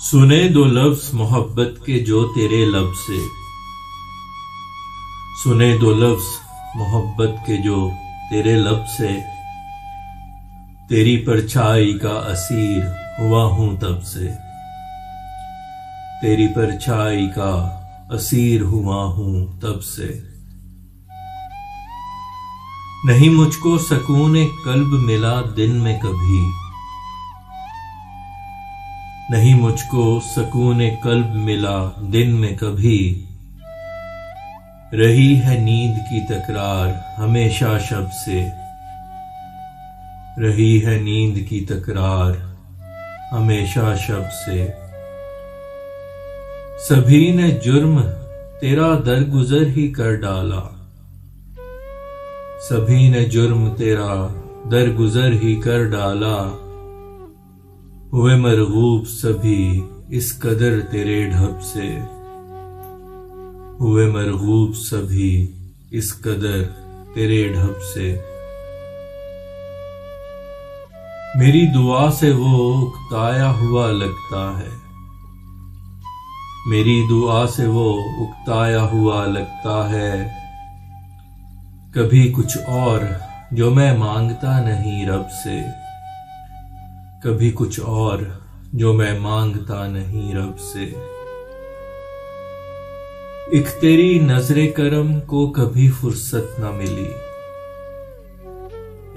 सुने दो लफ्ज मोहब्बत के जो तेरे लब से, सुने दो लफ्ज मोहब्बत के जो तेरे लब से, तेरी परछाई का असीर हुआ हूं तब से, तेरी परछाई का असीर हुआ हूं तब से। नहीं मुझको सकून कल्ब मिला दिन में कभी, नहीं मुझको सकून कल्ब मिला दिन में कभी। रही है नींद की तकरार हमेशा शब से, रही है नींद की तकरार हमेशा शब से। सभी ने जुर्म तेरा दरगुजर ही कर डाला, सभी ने जुर्म तेरा दरगुजर ही कर डाला। हुए मरगूब सभी इस कदर तेरे ढब से, हुए मरगूब सभी इस कदर तेरे ढब से। मेरी दुआ से वो उकताया हुआ लगता है, मेरी दुआ से वो उकताया हुआ लगता है। कभी कुछ और जो मैं मांगता नहीं रब से, कभी कुछ और जो मैं मांगता नहीं रब से। एक तेरी नजरे करम को कभी फुर्सत न मिली,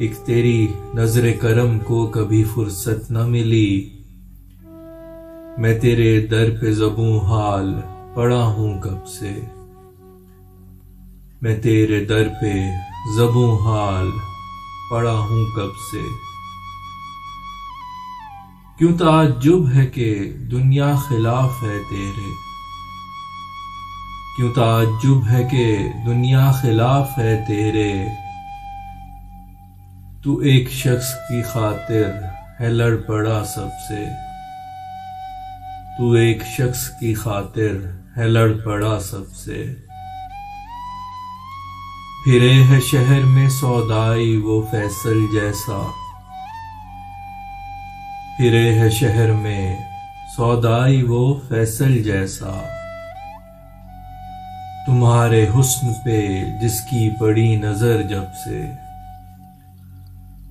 एक तेरी नजरे करम को कभी फुर्सत न मिली। मैं तेरे दर पे ज़बूं हाल पड़ा हूं कब से, मैं तेरे दर पे ज़बूं हाल पड़ा हूं कब से। क्यों ताज्जुब है कि दुनिया खिलाफ है तेरे, क्यों ताज्जुब है कि दुनिया खिलाफ है तेरे। तू एक शख्स की खातिर है लड़ पड़ा सबसे, तू एक शख्स की खातिर है लड़ पड़ा सबसे। फिरे है शहर में सौदाई वो फैसल जैसा, फिरे है शहर में सौदाई वो फैसल जैसा। तुम्हारे हुस्न पे जिसकी पड़ी नजर जब से,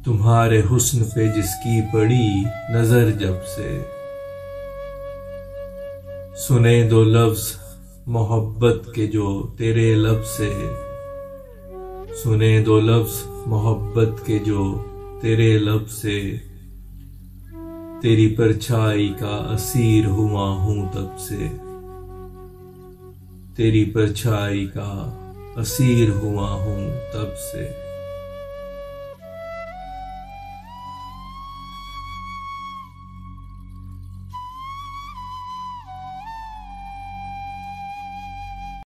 तुम्हारे हुस्न पे जिसकी पड़ी नजर जब से। सुने दो लफ्ज मोहब्बत के जो तेरे लब से, सुने दो लफ्ज मोहब्बत के जो तेरे लब से। तेरी परछाई का असीर हुआ हूं तब से, तेरी परछाई का असीर हुआ हूं तब से।